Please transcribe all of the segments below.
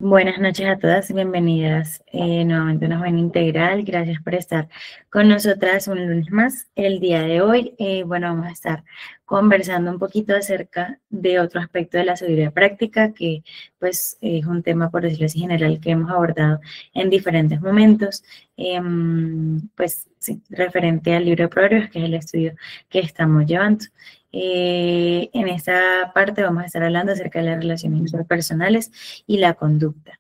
Buenas noches a todas, bienvenidas nuevamente a una buena integral. Gracias por estar con nosotras un lunes más. El día de hoy, vamos a estar conversando un poquito acerca de otro aspecto de la sabiduría práctica, que pues es un tema, por decirlo así, general que hemos abordado en diferentes momentos. Pues sí, referente al libro de Proverbios, que es el estudio que estamos llevando. En esta parte vamos a estar hablando acerca de las relaciones interpersonales y la conducta.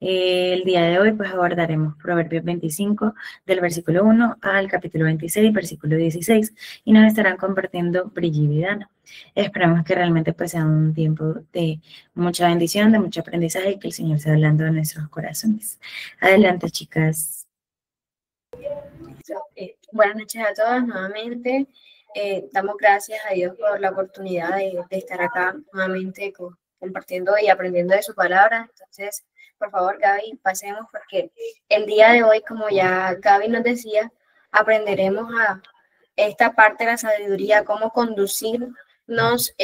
El día de hoy pues abordaremos Proverbios 25 del versículo 1 al capítulo 26, versículo 16 y nos estarán compartiendo Brigitte y Dana. Esperamos que realmente pues sea un tiempo de mucha bendición, de mucho aprendizaje y que el Señor sea hablando de nuestros corazones. Adelante, chicas. Buenas noches a todas nuevamente. Damos gracias a Dios por la oportunidad de estar acá nuevamente compartiendo y aprendiendo de su palabra. Entonces, por favor, Gaby, pasemos porque el día de hoy, como ya Gaby nos decía, aprenderemos a esta parte de la sabiduría, cómo conducirnos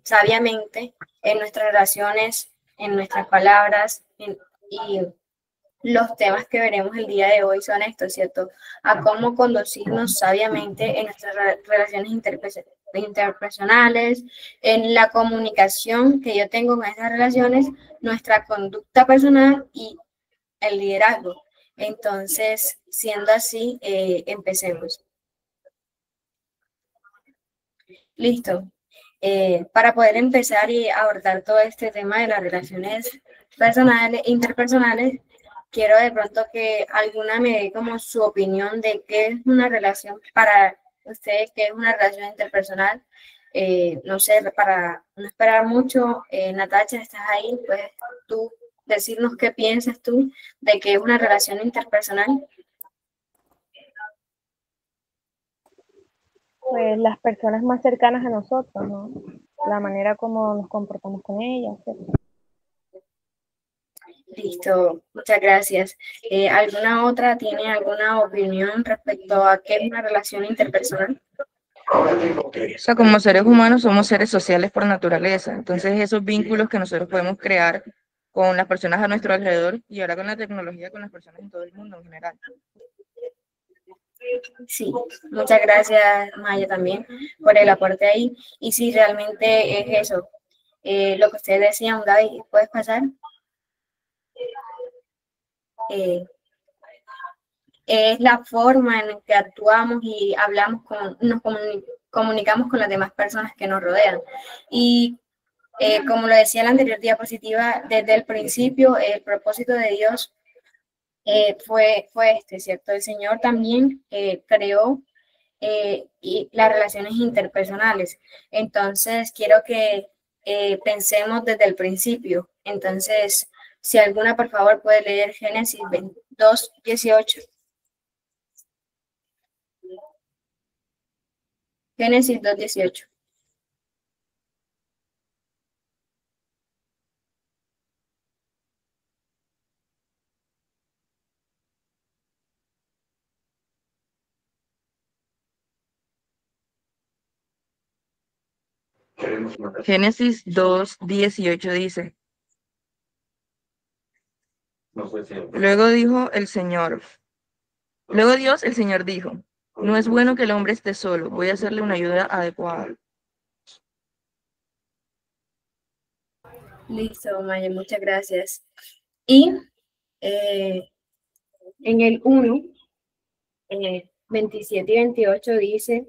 sabiamente en nuestras relaciones, en nuestras palabras y los temas que veremos el día de hoy son estos, ¿cierto? A cómo conducirnos sabiamente en nuestras relaciones interpersonales, en la comunicación que yo tengo con estas relaciones, nuestra conducta personal y el liderazgo. Entonces, siendo así, empecemos. Listo. Para poder empezar y abordar todo este tema de las relaciones personales, interpersonales, quiero de pronto que alguna me dé como su opinión de qué es una relación para ustedes, qué es una relación interpersonal. No sé, para no esperar mucho, Natacha, estás ahí, puedes tú decirnos qué piensas tú de qué es una relación interpersonal. Pues las personas más cercanas a nosotros, ¿no? La manera como nos comportamos con ellas, ¿cierto? Listo, muchas gracias. ¿Alguna otra tiene alguna opinión respecto a qué es una relación interpersonal? O sea, como seres humanos somos seres sociales por naturaleza, entonces esos vínculos que nosotros podemos crear con las personas a nuestro alrededor y ahora con la tecnología, con las personas en todo el mundo en general. Sí, muchas gracias, Maya, también por el aporte ahí. Y sí, realmente es eso. Lo que ustedes decían, Gaby, ¿puedes pasar? Es la forma en la que actuamos y hablamos, nos comunicamos con las demás personas que nos rodean. Y como lo decía en la anterior diapositiva, desde el principio el propósito de Dios fue este, ¿cierto? El Señor también creó y las relaciones interpersonales. Entonces, quiero que pensemos desde el principio. Entonces, si alguna, por favor, puede leer Génesis 2:18. Génesis 2:18. Génesis 2:18 dice: Luego Dios el Señor dijo: no es bueno que el hombre esté solo, voy a hacerle una ayuda adecuada. Listo, Maya, muchas gracias. Y en el 1, 27 y 28 dice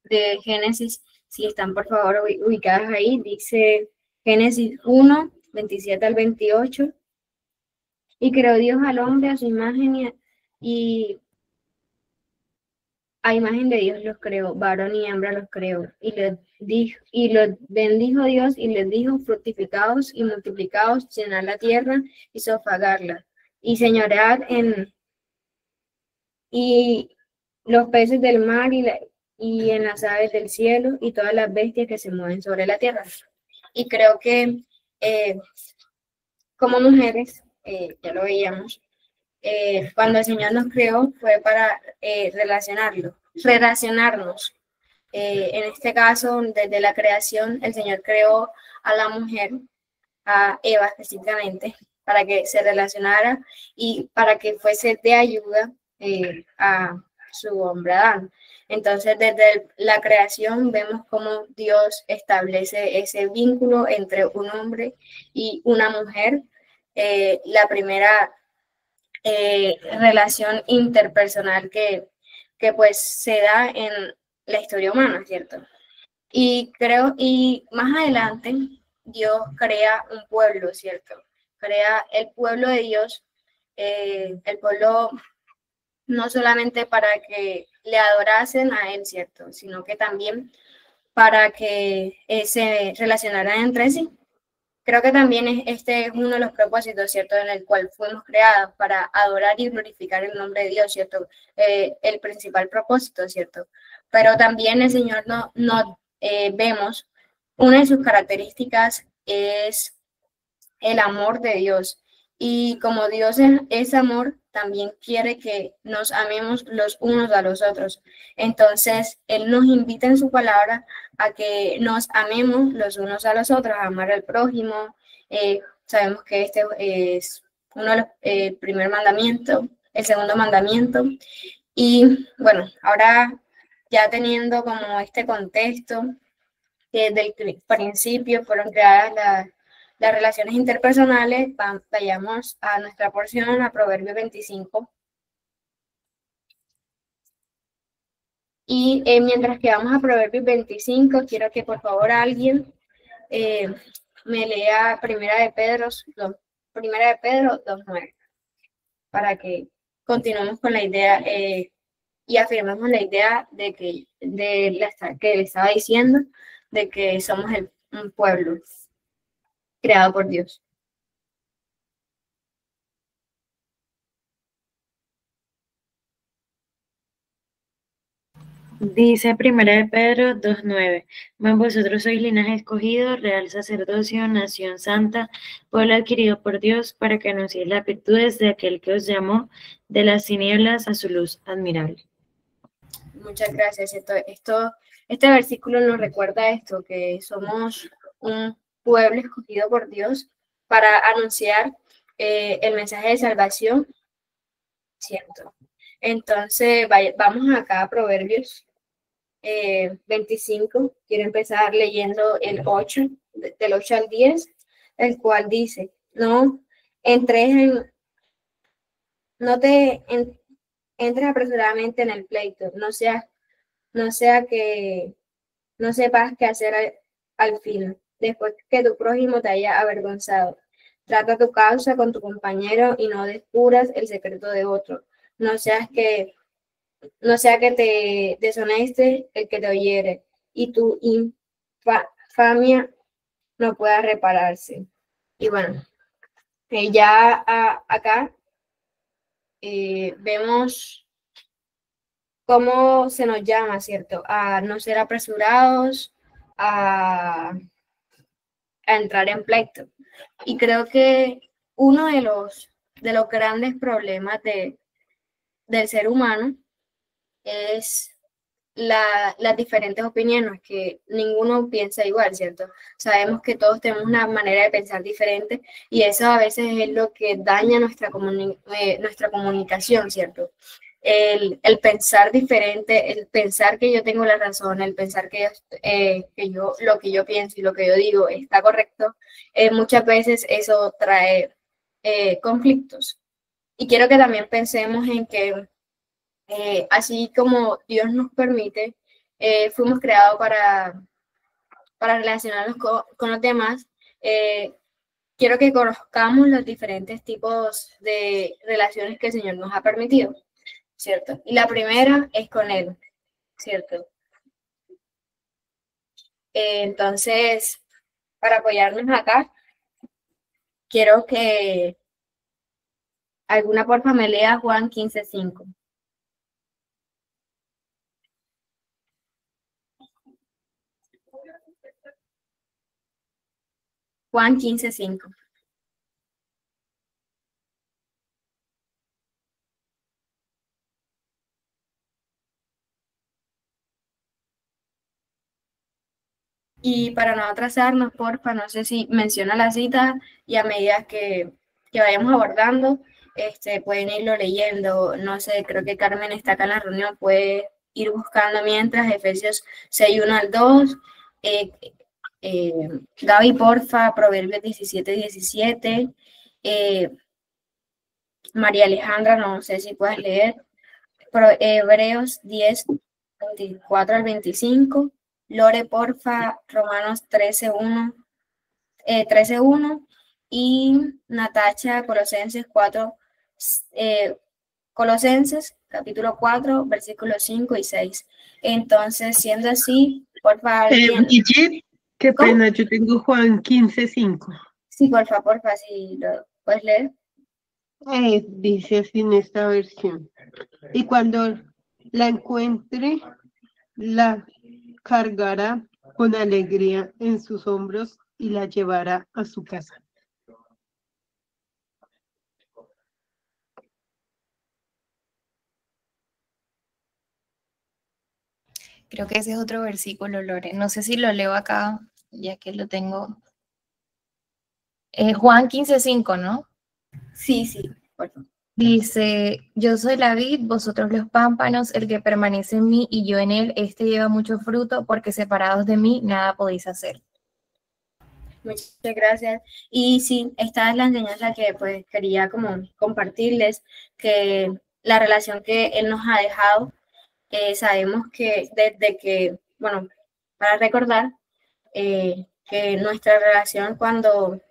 de Génesis, si están por favor ubicadas ahí, dice Génesis 1, 27 al 28. Y creó Dios al hombre a su imagen y a imagen de Dios los creó, varón y hembra los creó. Y los bendijo Dios y les dijo: fructificaos y multiplicaos, llenad la tierra y sofagarla, y señoread y los peces del mar y en las aves del cielo y todas las bestias que se mueven sobre la tierra. Y creo que como mujeres, ya lo veíamos, cuando el Señor nos creó fue para relacionarnos. En este caso, desde la creación, el Señor creó a la mujer, a Eva específicamente, para que se relacionara y para que fuese de ayuda a su hombre Adán. Entonces, desde la creación vemos cómo Dios establece ese vínculo entre un hombre y una mujer. La primera relación interpersonal que pues se da en la historia humana, ¿cierto? Y más adelante, Dios crea un pueblo, ¿cierto? Crea el pueblo de Dios, el pueblo no solamente para que le adorasen a Él, ¿cierto? Sino que también para que se relacionaran entre sí. Creo que también este es uno de los propósitos, ¿cierto? En el cual fuimos creados para adorar y glorificar el nombre de Dios, ¿cierto? El principal propósito, ¿cierto? Pero también el Señor vemos, una de sus características es el amor de Dios. Y como Dios es amor, también quiere que nos amemos los unos a los otros. Entonces, Él nos invita en su palabra a que nos amemos los unos a los otros, a amar al prójimo. Sabemos que este es uno de los primer mandamiento, el segundo mandamiento. Y bueno, ahora ya teniendo como este contexto, que desde el principio fueron creadas las relaciones interpersonales, vayamos a nuestra porción, a Proverbios 25. Y mientras que vamos a Proverbios 25, quiero que por favor alguien me lea Primera de Pedro 2:9, para que continuemos con la idea y afirmemos la idea de que le estaba diciendo, de que somos un pueblo creado por Dios. Dice Primera de Pedro 2:9, mas vosotros sois linaje escogido, real sacerdocio, nación santa, pueblo adquirido por Dios, para que anunciéis las virtudes de aquel que os llamó de las tinieblas a su luz admirable. Muchas gracias. Este versículo nos recuerda esto, que somos un pueblo escogido por Dios para anunciar el mensaje de salvación, ¿cierto? Entonces, vamos acá a Proverbios 25. Quiero empezar leyendo el 8, del 8 al 10, el cual dice, no entres apresuradamente en el pleito, no sea que no sepas qué hacer al fin, después que tu prójimo te haya avergonzado. Trata tu causa con tu compañero y no descubras el secreto de otro. No sea que te deshoneste el que te oyere y tu infamia no pueda repararse. Y bueno, ya acá vemos cómo se nos llama, ¿cierto? A no ser apresurados, a entrar en pleito. Y creo que uno de los grandes problemas del ser humano es las diferentes opiniones, que ninguno piensa igual, ¿cierto? Sabemos que todos tenemos una manera de pensar diferente y eso a veces es lo que daña nuestra comunicación, ¿cierto? El pensar diferente, el pensar que yo tengo la razón, el pensar que lo que yo pienso y lo que yo digo está correcto, muchas veces eso trae conflictos. Y quiero que también pensemos en que así como Dios nos permite, fuimos creados para relacionarnos con los demás. Quiero que conozcamos los diferentes tipos de relaciones que el Señor nos ha permitido, ¿cierto? Y la primera es con Él, ¿cierto? Entonces, para apoyarnos acá, quiero que alguna porfa me lea Juan 15:5. Juan 15:5. Y para no atrasarnos, porfa, no sé si menciona la cita y a medida que que vayamos abordando, pueden irlo leyendo. No sé, creo que Carmen está acá en la reunión, puede ir buscando mientras Efesios 6, 1 al 2. Gaby, porfa, Proverbios 17, 17. María Alejandra, no sé si puedes leer. Hebreos 10, 24 al 25. Lore, porfa, Romanos 13, 1. 13:1 y Natacha Colosenses 4, Colosenses capítulo 4, versículos 5 y 6. Entonces, siendo así, por favor, Brigitte, qué ¿cómo? pena, yo tengo Juan 15:5. Sí, por favor, si lo puedes leer. Dice así en esta versión. Y cuando la encuentre, la cargará con alegría en sus hombros y la llevará a su casa. Creo que ese es otro versículo, Lore. No sé si lo leo acá, ya que lo tengo. Juan 15:5, ¿no? Sí, por favor. Dice, yo soy la vid, vosotros los pámpanos, el que permanece en mí y yo en él, este lleva mucho fruto, porque separados de mí nada podéis hacer. Muchas gracias. Y sí, esta es la enseñanza que pues quería como compartirles, que la relación que él nos ha dejado, sabemos que desde que, bueno, para recordar que nuestra relación cuando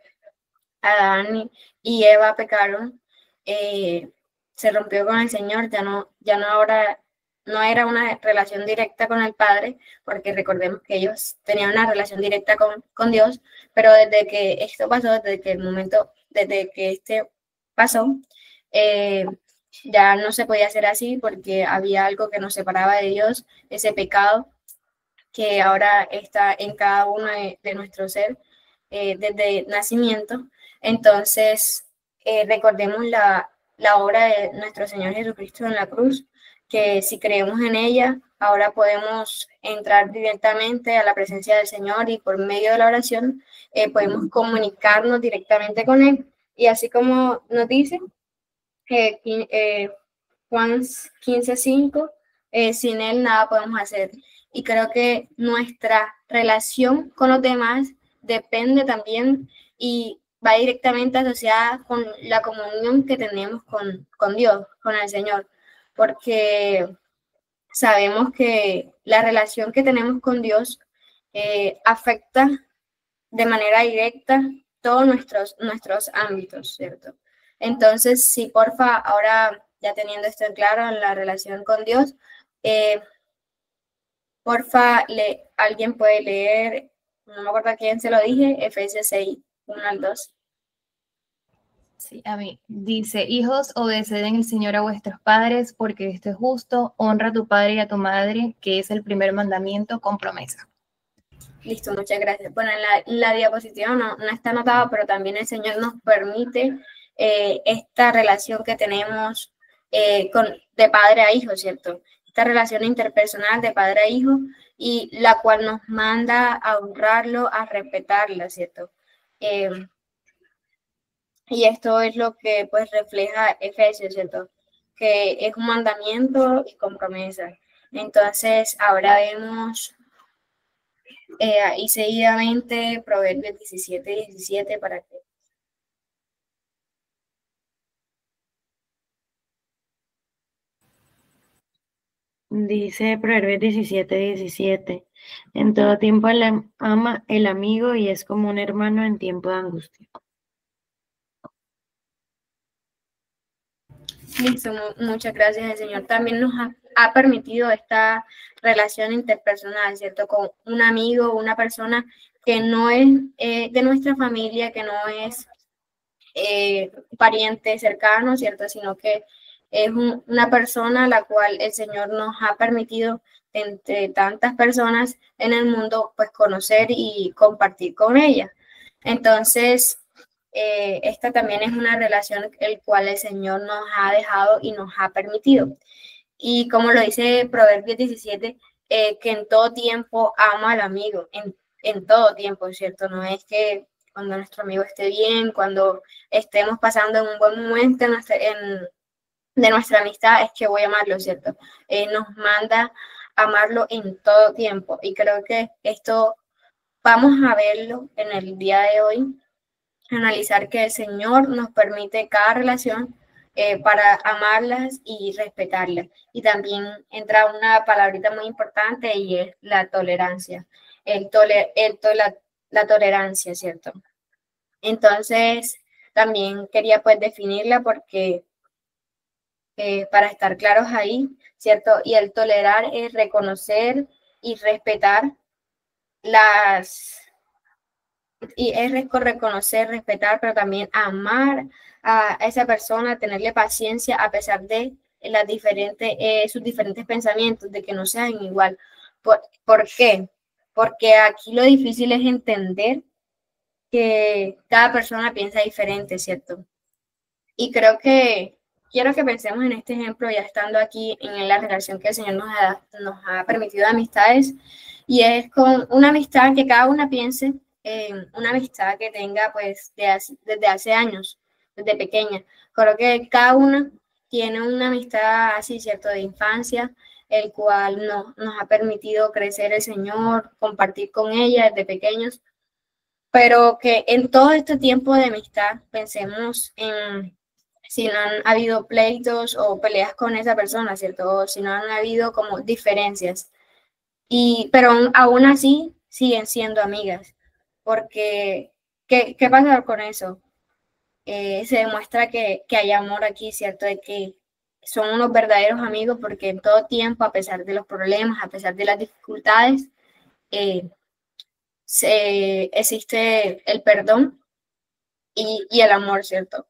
Adán y Eva pecaron, se rompió con el Señor, ya no ahora no era una relación directa con el Padre, porque recordemos que ellos tenían una relación directa con Dios, pero desde que esto pasó, desde que pasó, ya no se podía hacer así porque había algo que nos separaba de Dios, ese pecado que ahora está en cada uno de nuestro ser desde nacimiento. Entonces, recordemos la obra de nuestro Señor Jesucristo en la cruz, que si creemos en ella, ahora podemos entrar directamente a la presencia del Señor y por medio de la oración podemos comunicarnos directamente con Él. Y así como nos dice Juan 15:5, sin Él nada podemos hacer. Y creo que nuestra relación con los demás depende también y va directamente asociada con la comunión que tenemos con Dios, con el Señor, porque sabemos que la relación que tenemos con Dios afecta de manera directa todos nuestros ámbitos, ¿cierto? Entonces, sí, porfa, ahora ya teniendo esto en claro en la relación con Dios, porfa, alguien puede leer, no me acuerdo a quién se lo dije, Efesios 6, 1 al 2. Sí, a mí. Dice, hijos, obedeced en el Señor a vuestros padres, porque esto es justo. Honra a tu padre y a tu madre, que es el primer mandamiento con promesa. Listo, muchas gracias. Bueno, en la diapositiva no está anotado, pero también el Señor nos permite esta relación que tenemos de padre a hijo, ¿cierto? Esta relación interpersonal de padre a hijo, y la cual nos manda a honrarlo, a respetarla, ¿cierto? Y esto es lo que pues refleja Efesios, ¿cierto? Que es un mandamiento y con promesa. Entonces, ahora vemos ahí seguidamente Proverbios 17, 17 para que... Dice Proverbios 17, 17. En todo tiempo ama el amigo y es como un hermano en tiempo de angustia. Listo, muchas gracias. El Señor también nos ha permitido esta relación interpersonal, ¿cierto? Con un amigo, una persona que no es de nuestra familia, que no es pariente cercano, ¿cierto? Sino que es una persona a la cual el Señor nos ha permitido, entre tantas personas en el mundo, pues conocer y compartir con ella. Entonces, esta también es una relación el cual el Señor nos ha dejado y nos ha permitido. Y como lo dice Proverbios 17, que en todo tiempo ama al amigo, en todo tiempo, ¿cierto? No es que cuando nuestro amigo esté bien, cuando estemos pasando en un buen momento de nuestra amistad, es que voy a amarlo, ¿cierto? Nos manda a amarlo en todo tiempo. Y creo que esto vamos a verlo en el día de hoy, analizar que el Señor nos permite cada relación para amarlas y respetarlas. Y también entra una palabrita muy importante y es la tolerancia. La tolerancia, ¿cierto? Entonces, también quería pues definirla porque para estar claros ahí, ¿cierto? Y el tolerar es reconocer y respetar reconocer, respetar, pero también amar a esa persona, tenerle paciencia a pesar de sus diferentes pensamientos, de que no sean igual. ¿Por qué? Porque aquí lo difícil es entender que cada persona piensa diferente, ¿cierto? Y quiero que pensemos en este ejemplo, ya estando aquí en la relación que el Señor nos ha permitido de amistades, y es con una amistad que cada una piense en una amistad que tenga pues desde hace años, desde pequeña. Creo que cada una tiene una amistad así, ¿cierto?, de infancia, el cual nos ha permitido crecer el Señor, compartir con ella desde pequeños, pero que en todo este tiempo de amistad pensemos en si no han habido pleitos o peleas con esa persona, ¿cierto? O si no han habido como diferencias. Pero aún así siguen siendo amigas, porque ¿qué pasa con eso? Se demuestra que hay amor aquí, ¿cierto? De que son unos verdaderos amigos porque en todo tiempo, a pesar de los problemas, a pesar de las dificultades, existe el perdón y el amor, ¿cierto?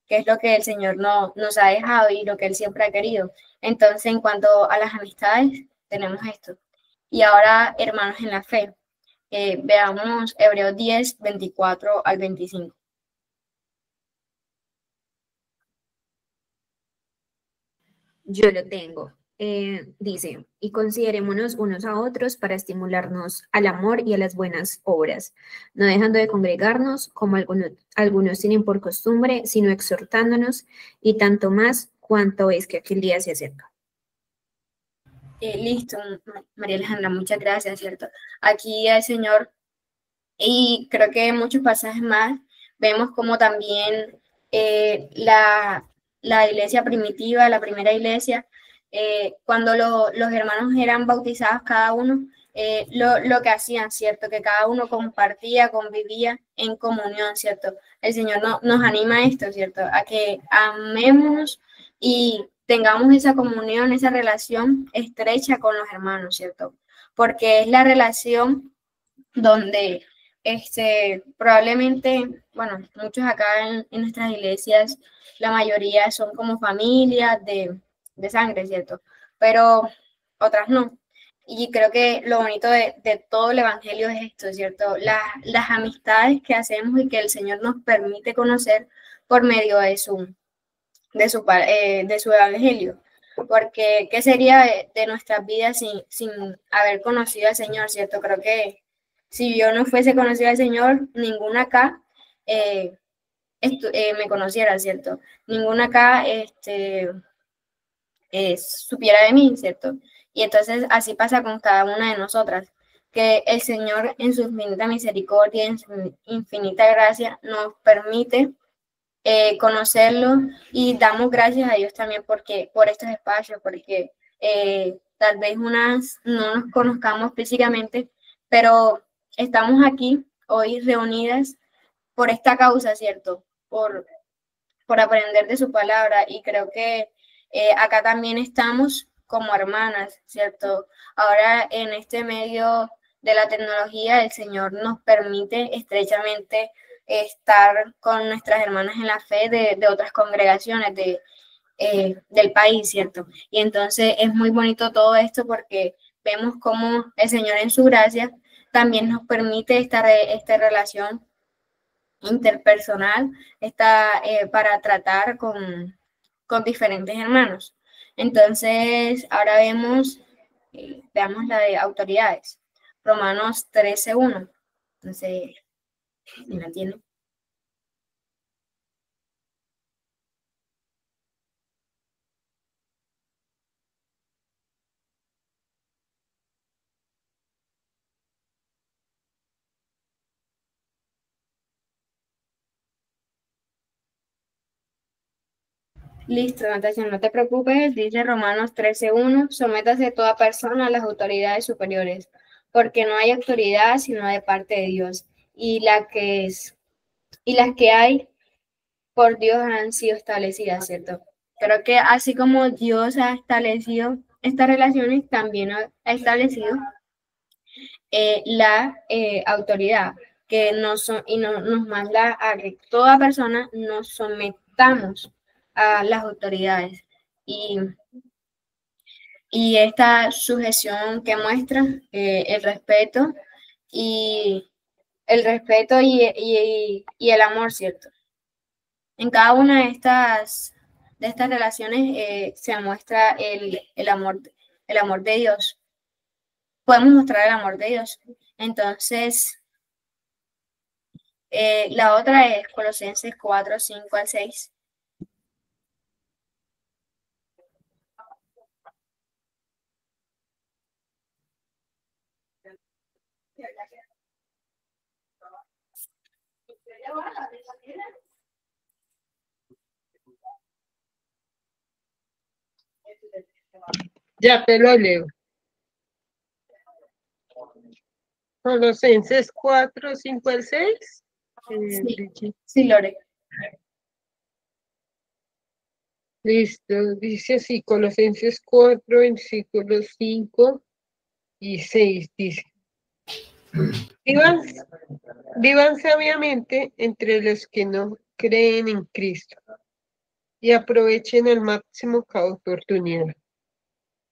Que es lo que el Señor nos ha dejado y lo que Él siempre ha querido. Entonces, en cuanto a las amistades, tenemos esto. Y ahora, hermanos en la fe, veamos Hebreos 10, 24 al 25. Yo lo tengo. Dice, y considerémonos unos a otros para estimularnos al amor y a las buenas obras, no dejando de congregarnos como algunos tienen por costumbre, sino exhortándonos, y tanto más cuanto es que aquel día se acerca. Listo, María Alejandra, muchas gracias, ¿cierto? Aquí el Señor, y creo que en muchos pasajes más, vemos como también la iglesia primitiva, la primera iglesia, cuando los hermanos eran bautizados cada uno, lo que hacían, ¿cierto? Que cada uno compartía, convivía en comunión, ¿cierto? El Señor nos anima a esto, ¿cierto? A que amémonos y tengamos esa comunión, esa relación estrecha con los hermanos, ¿cierto? Porque es la relación donde probablemente, bueno, muchos acá en nuestras iglesias, la mayoría son como familias de sangre, ¿cierto? Pero otras no. Y creo que lo bonito de todo el evangelio es esto, ¿cierto? Las amistades que hacemos y que el Señor nos permite conocer por medio de su evangelio. Porque, ¿qué sería de nuestras vidas sin haber conocido al Señor, ¿cierto? Creo que si yo no fuese conocido al Señor, ninguna acá me conociera, ¿cierto? Ninguna acá supiera de mí, ¿cierto? Y entonces así pasa con cada una de nosotras, que el Señor en su infinita misericordia, en su infinita gracia, nos permite conocerlo, y damos gracias a Dios también por estos espacios, porque tal vez unas no nos conozcamos físicamente, pero estamos aquí hoy reunidas por esta causa, ¿cierto? Por aprender de su palabra, y creo que acá también estamos como hermanas, ¿cierto? Ahora en este medio de la tecnología, el Señor nos permite estrechamente estar con nuestras hermanas en la fe de otras congregaciones del país, ¿cierto? Y entonces es muy bonito todo esto porque vemos cómo el Señor en su gracia también nos permite esta relación interpersonal para tratar con diferentes hermanos. Entonces, ahora veamos la de autoridades. Romanos 13:1. Entonces, ¿Sí la tiene? Listo, Natalia, no te preocupes, dice Romanos 13:1, sométase toda persona a las autoridades superiores, porque no hay autoridad sino de parte de Dios, y las que hay por Dios han sido establecidas, ¿cierto? Creo que así como Dios ha establecido estas relaciones, también ha establecido la autoridad, que nos manda a que toda persona nos sometamos a las autoridades. Y esta sujeción que muestra el respeto y el amor, ¿cierto? En cada una de estas relaciones se muestra el amor de Dios. Podemos mostrar el amor de Dios. Entonces, la otra es Colosenses 4:5-6. Ya te lo leo. Colosenses 4:5-6. Sí, Lore. Listo, dice así, Colosenses 4, versículos 5 y 6, dice. Vivan sabiamente entre los que no creen en Cristo y aprovechen al máximo cada oportunidad.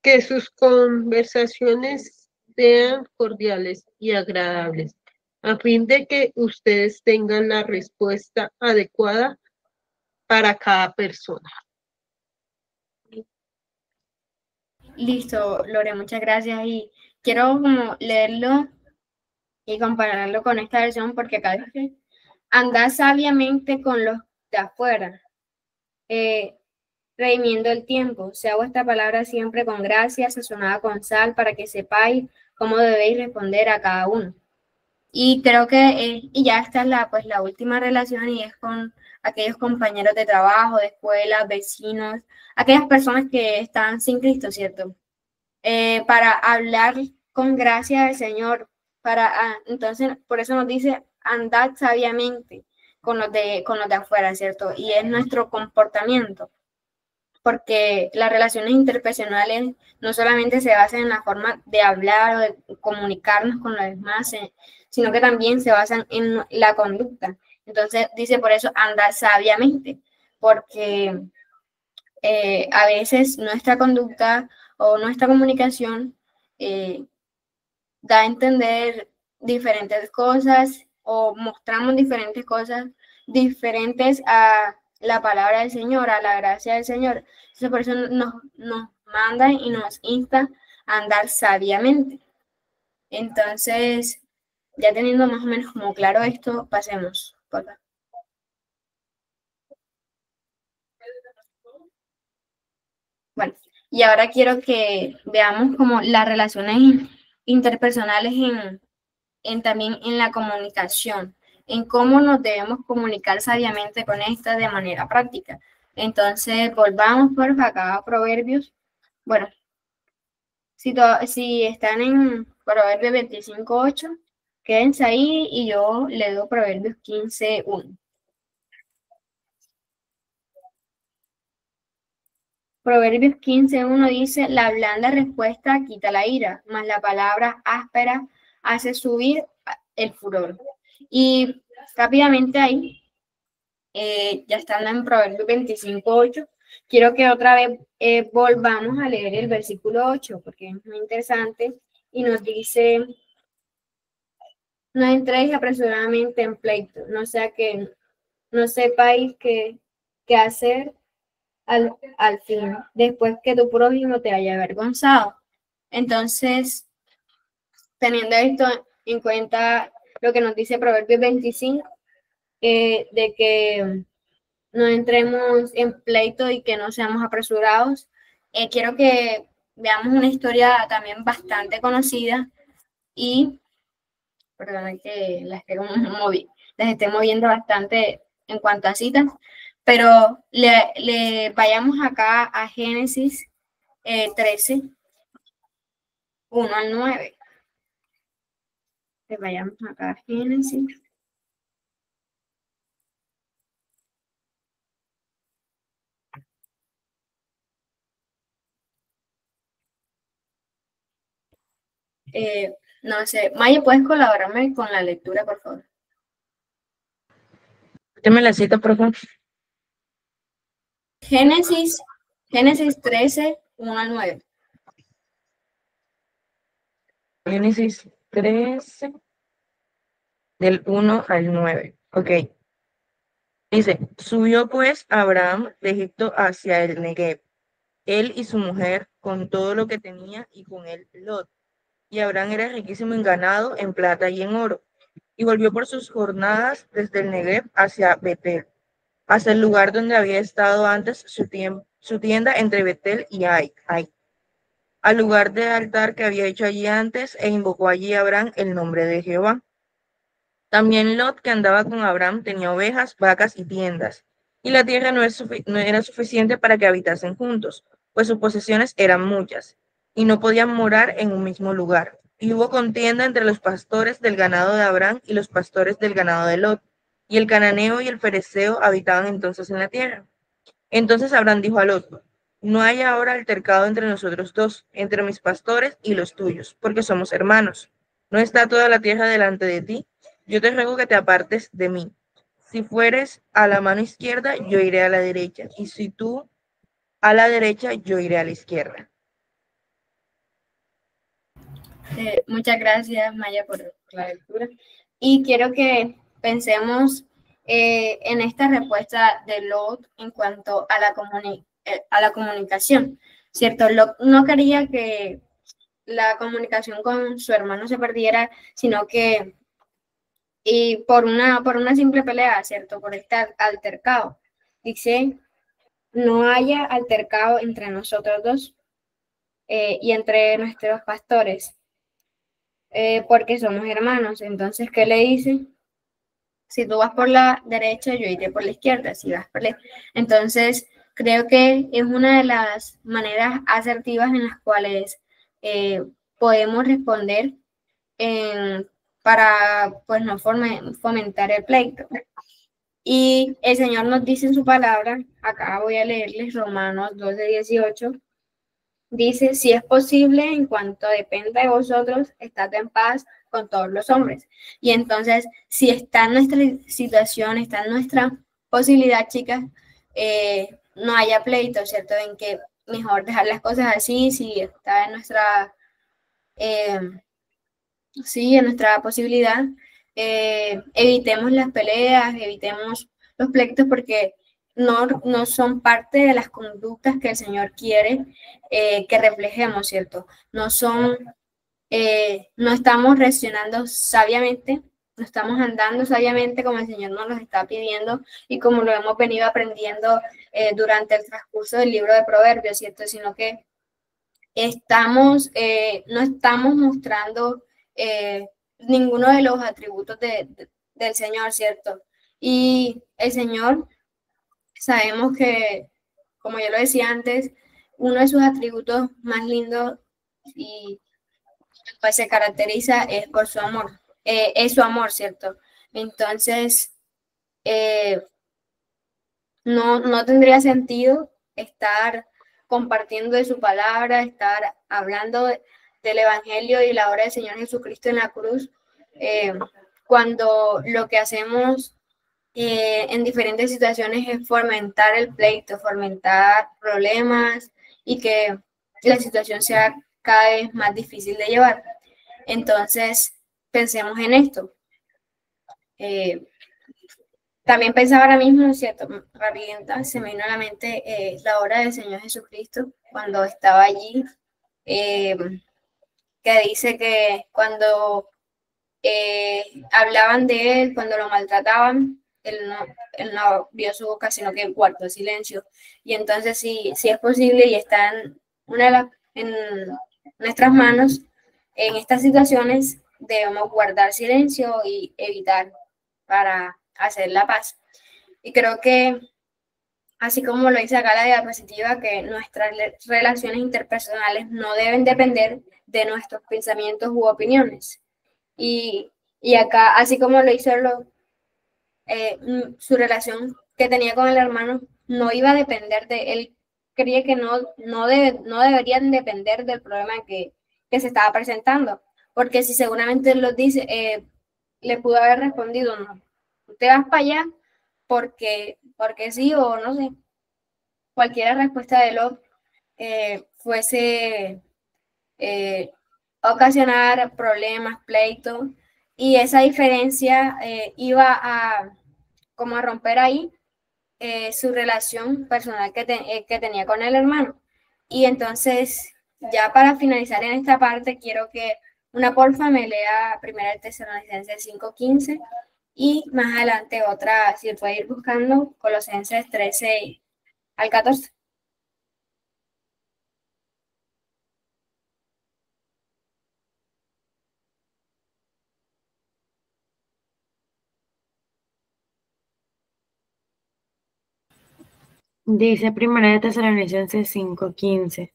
Que sus conversaciones sean cordiales y agradables, a fin de que ustedes tengan la respuesta adecuada para cada persona. Listo, Lore, muchas gracias. Y quiero como leerlo y compararlo con esta versión porque acá dice, andad sabiamente con los de afuera, redimiendo el tiempo, sea vuestra palabra siempre con gracia, sazonada con sal, para que sepáis cómo debéis responder a cada uno. Y creo que y ya esta es la última relación y es con aquellos compañeros de trabajo, de escuela, vecinos, aquellas personas que están sin Cristo, ¿cierto? Para hablar con gracia del Señor, entonces por eso nos dice andad sabiamente con los de afuera, ¿cierto? Y es nuestro comportamiento, porque las relaciones interpersonales no solamente se basan en la forma de hablar o de comunicarnos con los demás, sino que también se basan en la conducta. Entonces dice por eso andad sabiamente, porque a veces nuestra conducta o nuestra comunicación da a entender diferentes cosas o mostramos diferentes cosas diferentes a la palabra del Señor, a la gracia del Señor. Entonces por eso nos manda y nos insta a andar sabiamente. Entonces, ya teniendo más o menos como claro esto, pasemos, por favor. Bueno, y ahora quiero que veamos como las relaciones interpersonales también en la comunicación, en cómo nos debemos comunicar sabiamente con esta de manera práctica. Entonces, volvamos por acá a Proverbios. Bueno, si están en Proverbios 25:8, quédense ahí y yo le doy Proverbios 15:1. Proverbios 15:1 dice, la blanda respuesta quita la ira, mas la palabra áspera hace subir el furor. Y rápidamente ahí, ya estando en Proverbios 25:8, quiero que otra vez volvamos a leer el versículo 8, porque es muy interesante, y nos dice, no entréis apresuradamente en pleito, no sea que no sepáis qué hacer al fin, después que tu prójimo te haya avergonzado. Entonces, teniendo esto en cuenta, lo que nos dice Proverbios 25, de que no entremos en pleito y que no seamos apresurados. Quiero que veamos una historia también bastante conocida y, perdón, que las esté moviendo bastante en cuanto a citas, pero le vayamos acá a Génesis 13, 1 al 9. Le vayamos acá a Génesis. No sé, Maya, ¿puedes colaborarme con la lectura, por favor? Deme la cita, por favor. Génesis 13, 1 al 9. Génesis 13, del 1 al 9. Ok. Dice, subió pues Abraham de Egipto hacia el Negev, él y su mujer, con todo lo que tenía, y con él Lot. Y Abraham era riquísimo en ganado, en plata y en oro. Y volvió por sus jornadas desde el Negev hacia Betel, hasta el lugar donde había estado antes su tienda entre Betel y Ai, al lugar de altar que había hecho allí antes, e invocó allí Abraham el nombre de Jehová. También Lot, que andaba con Abraham, tenía ovejas, vacas y tiendas, y la tierra no era suficiente para que habitasen juntos, pues sus posesiones eran muchas, y no podían morar en un mismo lugar. Y hubo contienda entre los pastores del ganado de Abraham y los pastores del ganado de Lot, y el cananeo y el fereceo habitaban entonces en la tierra. Entonces Abraham dijo a Lot, no haya ahora altercado entre nosotros dos, entre mis pastores y los tuyos, porque somos hermanos. ¿No está toda la tierra delante de ti? Yo te ruego que te apartes de mí. Si fueres a la mano izquierda, yo iré a la derecha, y si tú a la derecha, yo iré a la izquierda. Muchas gracias, Maya, por la lectura. Y quiero que pensemos en esta respuesta de Lot en cuanto a la comunicación, ¿cierto? Lot no quería que la comunicación con su hermano se perdiera, sino que por una simple pelea, ¿cierto? Por este altercado. Dice, no haya altercado entre nosotros dos y entre nuestros pastores, porque somos hermanos. Entonces, ¿qué le dice? Si tú vas por la derecha, yo iré por la izquierda. Si vas por la... Entonces, creo que es una de las maneras asertivas en las cuales podemos responder para pues no fomentar el pleito. Y el Señor nos dice en su palabra, acá voy a leerles Romanos 12:18, dice, si es posible, en cuanto dependa de vosotros, estad en paz con todos los hombres. Y entonces, si está en nuestra situación, está en nuestra posibilidad, chicas, no haya pleito, ¿cierto? En que mejor dejar las cosas así, si está en nuestra, en nuestra posibilidad, evitemos las peleas, evitemos los pleitos, porque no son parte de las conductas que el Señor quiere que reflejemos, ¿cierto? No estamos reaccionando sabiamente, no estamos andando sabiamente como el Señor nos lo está pidiendo y como lo hemos venido aprendiendo durante el transcurso del libro de Proverbios, ¿cierto? Sino que no estamos mostrando ninguno de los atributos del Señor, ¿cierto? Y el Señor, sabemos que, como yo lo decía antes, uno de sus atributos más lindos y pues se caracteriza es por su amor, es su amor, ¿cierto? Entonces, no tendría sentido estar compartiendo de su palabra, estar hablando del Evangelio y la obra del Señor Jesucristo en la cruz, cuando lo que hacemos en diferentes situaciones es fomentar el pleito, fomentar problemas y que la situación sea cada vez más difícil de llevar. Entonces, pensemos en esto. También pensaba ahora mismo, ¿cierto? Rapidita, se me vino a la mente la obra del Señor Jesucristo cuando estaba allí, que dice que cuando hablaban de él cuando lo maltrataban, él no vio su boca, sino que guardó silencio. Y entonces, si es posible y está en nuestras manos, en estas situaciones debemos guardar silencio y evitar para hacer la paz. Y creo que, así como lo dice acá la diapositiva, que nuestras relaciones interpersonales no deben depender de nuestros pensamientos u opiniones. Y acá, así como lo hizo su relación que tenía con el hermano, no iba a depender de él. Creía que no deberían depender del problema que se estaba presentando. Porque si seguramente él lo dice, le pudo haber respondido, no, usted vas para allá porque sí o no sé. Cualquier respuesta de Lot fuese ocasionar problemas, pleitos, y esa diferencia iba a como a romper ahí su relación personal que tenía con el hermano. Y entonces, ya para finalizar en esta parte, quiero que una porfa me lea primero el Tesalonicenses 5:15 y más adelante otra, si puede ir buscando, Colosenses 13 al 14. Dice Primera de Tesalonicenses 5:15.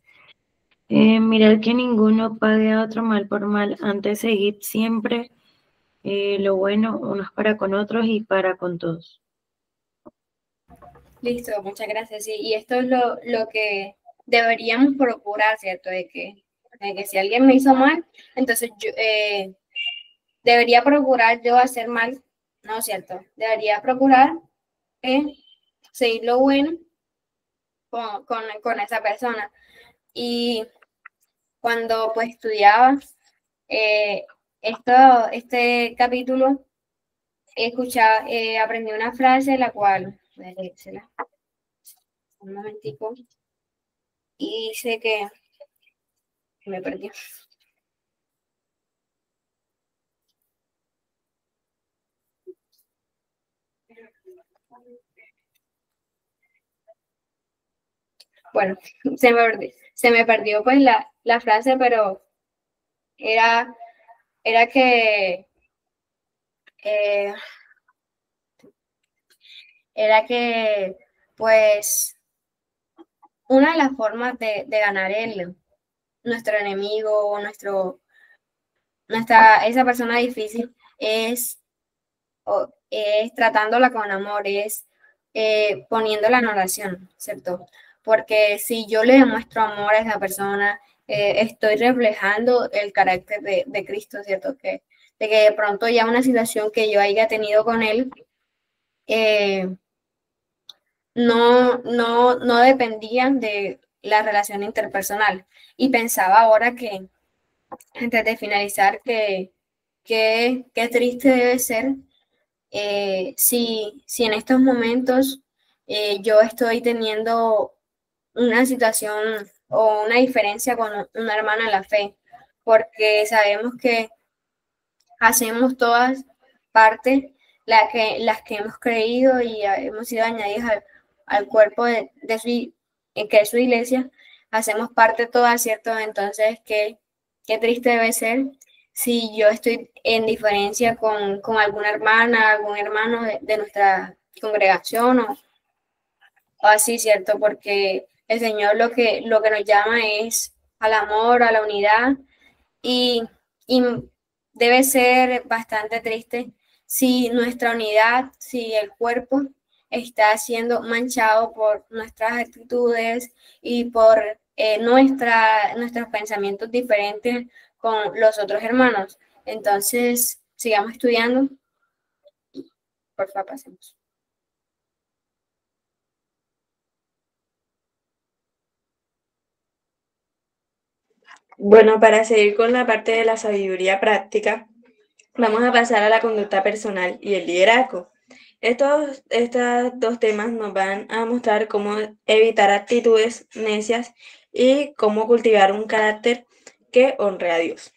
Mirad que ninguno pague a otro mal por mal, antes seguid siempre lo bueno unos para con otros y para con todos. Listo, muchas gracias. Sí, y esto es lo que deberíamos procurar, ¿cierto? De que si alguien me hizo mal, entonces yo debería procurar yo hacer mal, ¿no es cierto? Debería procurar seguir lo bueno con esa persona. Y cuando pues estudiaba este capítulo, aprendí una frase, la cual, voy a leérsela un momentico, y dice que me perdí. Bueno, se me perdió pues la frase, pero era que pues una de las formas de ganar nuestro enemigo, esa persona difícil es tratándola con amor, es poniéndola en oración, ¿cierto? Porque si yo le demuestro amor a esa persona, estoy reflejando el carácter de Cristo, ¿cierto? De que de pronto ya una situación que yo haya tenido con él no dependían de la relación interpersonal. Y pensaba ahora que, antes de finalizar, que triste debe ser si en estos momentos yo estoy teniendo una situación o una diferencia con una hermana en la fe, porque sabemos que hacemos todas parte, las que hemos creído y hemos sido añadidos al cuerpo que es su iglesia, hacemos parte todas, ¿cierto? Entonces, qué triste debe ser si yo estoy en diferencia con alguna hermana, algún hermano de nuestra congregación o así, ¿cierto? Porque el Señor lo que nos llama es al amor, a la unidad, y debe ser bastante triste si nuestra unidad, si el cuerpo está siendo manchado por nuestras actitudes y por nuestros pensamientos diferentes con los otros hermanos. Entonces, sigamos estudiando. Por favor, pasemos. Bueno, para seguir con la parte de la sabiduría práctica, vamos a pasar a la conducta personal y el liderazgo. Estos dos temas nos van a mostrar cómo evitar actitudes necias y cómo cultivar un carácter que honre a Dios.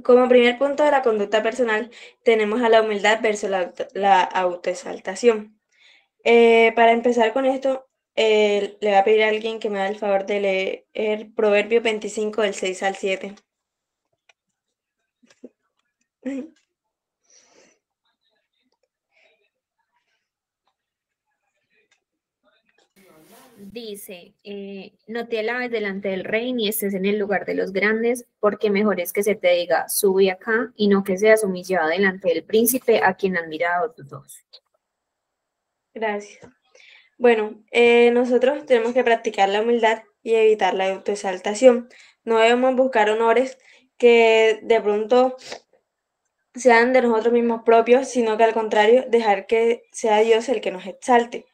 Como primer punto de la conducta personal, tenemos a la humildad versus la autoexaltación. Para empezar con esto, le voy a pedir a alguien que me haga el favor de leer Proverbio 25 del 6 al 7. Dice, no te alabes delante del rey ni estés en el lugar de los grandes, porque mejor es que se te diga, sube acá, y no que seas humillado delante del príncipe a quien han mirado tus ojos. Gracias. Bueno, nosotros tenemos que practicar la humildad y evitar la autoexaltación. No debemos buscar honores que de pronto sean de nosotros mismos propios, sino que al contrario, dejar que sea Dios el que nos exalte.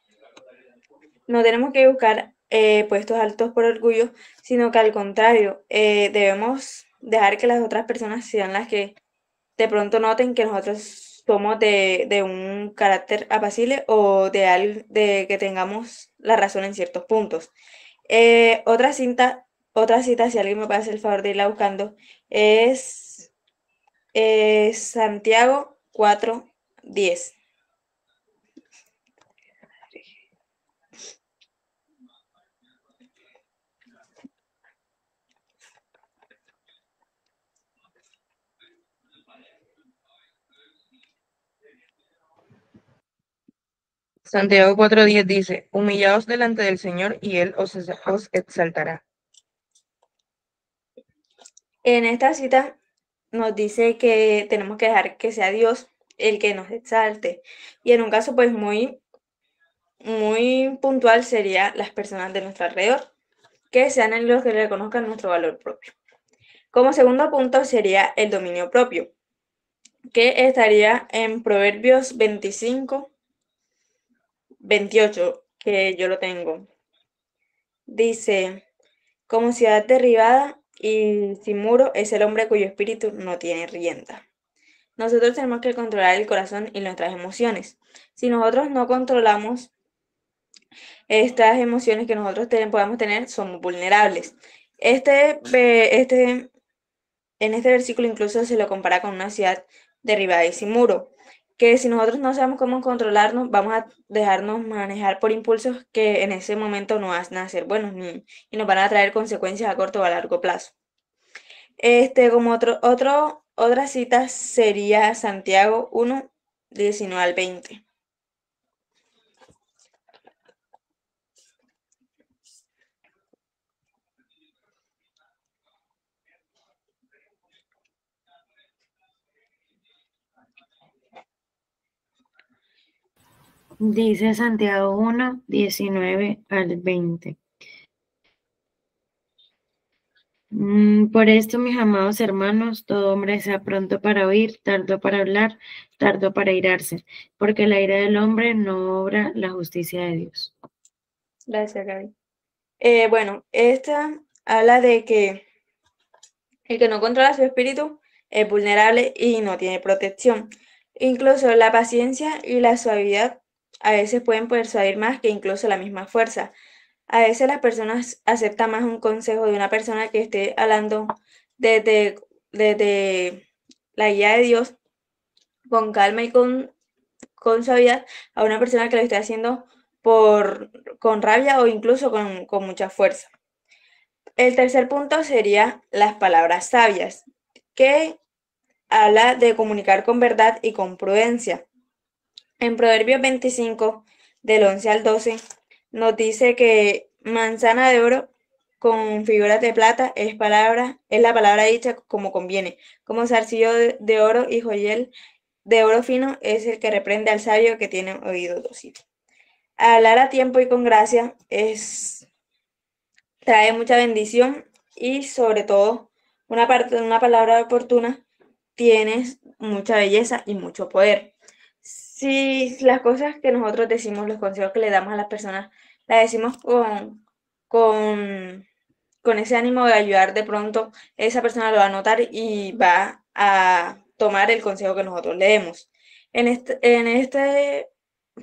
No tenemos que buscar puestos altos por orgullo, sino que al contrario, debemos dejar que las otras personas sean las que de pronto noten que nosotros somos de un carácter apacible o de que tengamos la razón en ciertos puntos. Otra cita, si alguien me puede hacer el favor de irla buscando, es Santiago 4:10. Santiago 4:10 dice, humillaos delante del Señor y Él os exaltará. En esta cita nos dice que tenemos que dejar que sea Dios el que nos exalte. Y en un caso pues muy puntual sería las personas de nuestro alrededor, que sean los que reconozcan nuestro valor propio. Como segundo punto sería el dominio propio, que estaría en Proverbios 25:28, que yo lo tengo. Dice, como ciudad derribada y sin muro es el hombre cuyo espíritu no tiene rienda. Nosotros tenemos que controlar el corazón y nuestras emociones. Si nosotros no controlamos estas emociones que nosotros podamos tener, somos vulnerables. En este versículo incluso se lo compara con una ciudad derribada y sin muro, que si nosotros no sabemos cómo controlarnos, vamos a dejarnos manejar por impulsos que en ese momento no van a ser buenos y nos van a traer consecuencias a corto o a largo plazo. Como otra cita sería Santiago 1:19 al 20. Dice Santiago 1:19 al 20. Por esto, mis amados hermanos, todo hombre sea pronto para oír, tardo para hablar, tardo para irarse, porque la ira del hombre no obra la justicia de Dios. Gracias, Gaby. Bueno, esta habla de que el que no controla su espíritu es vulnerable y no tiene protección. Incluso la paciencia y la suavidad a veces pueden persuadir más que incluso la misma fuerza. A veces las personas aceptan más un consejo de una persona que esté hablando desde la guía de Dios con calma y con suavidad a una persona que lo esté haciendo con rabia o incluso con mucha fuerza. El tercer punto sería las palabras sabias, que habla de comunicar con verdad y con prudencia. En Proverbios 25, del 11 al 12, nos dice que manzana de oro con figuras de plata es la palabra dicha como conviene, como zarcillo de oro y joyel de oro fino es el que reprende al sabio que tiene oído dócil. Hablar a tiempo y con gracia trae mucha bendición y sobre todo una palabra oportuna tiene mucha belleza y mucho poder. Si las cosas que nosotros decimos, los consejos que le damos a las personas, las decimos con ese ánimo de ayudar, de pronto esa persona lo va a notar y va a tomar el consejo que nosotros le demos. En este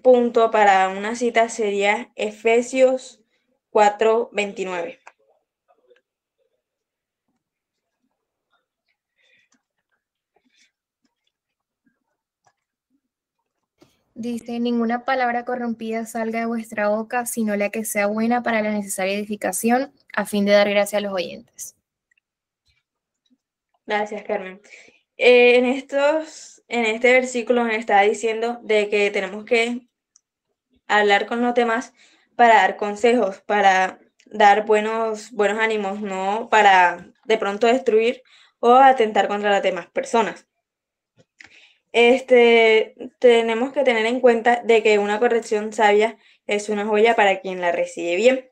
punto para una cita sería Efesios 4:29. Dice, ninguna palabra corrompida salga de vuestra boca, sino la que sea buena para la necesaria edificación, a fin de dar gracia a los oyentes. Gracias, Carmen. En este versículo nos está diciendo de que tenemos que hablar con los demás para dar consejos, para dar buenos ánimos, no para de pronto destruir o atentar contra las demás personas. Tenemos que tener en cuenta de que una corrección sabia es una joya para quien la recibe bien.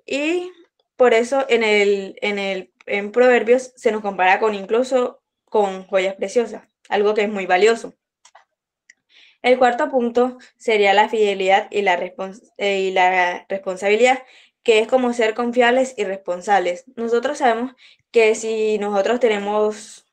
Y por eso en Proverbios se nos compara incluso con joyas preciosas, algo que es muy valioso. El cuarto punto sería la fidelidad y la responsabilidad, que es como ser confiables y responsables. Nosotros sabemos que si nosotros tenemos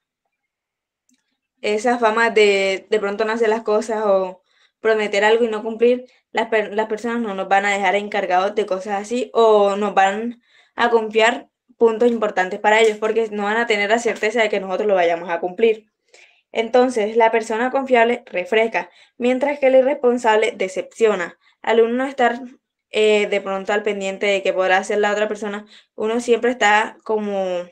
esa fama de pronto no hacer las cosas o prometer algo y no cumplir, las personas no nos van a dejar encargados de cosas así o nos van a confiar puntos importantes para ellos porque no van a tener la certeza de que nosotros lo vayamos a cumplir. Entonces, la persona confiable refresca, mientras que el irresponsable decepciona. Al uno no estar de pronto al pendiente de que podrá hacer la otra persona, uno siempre está como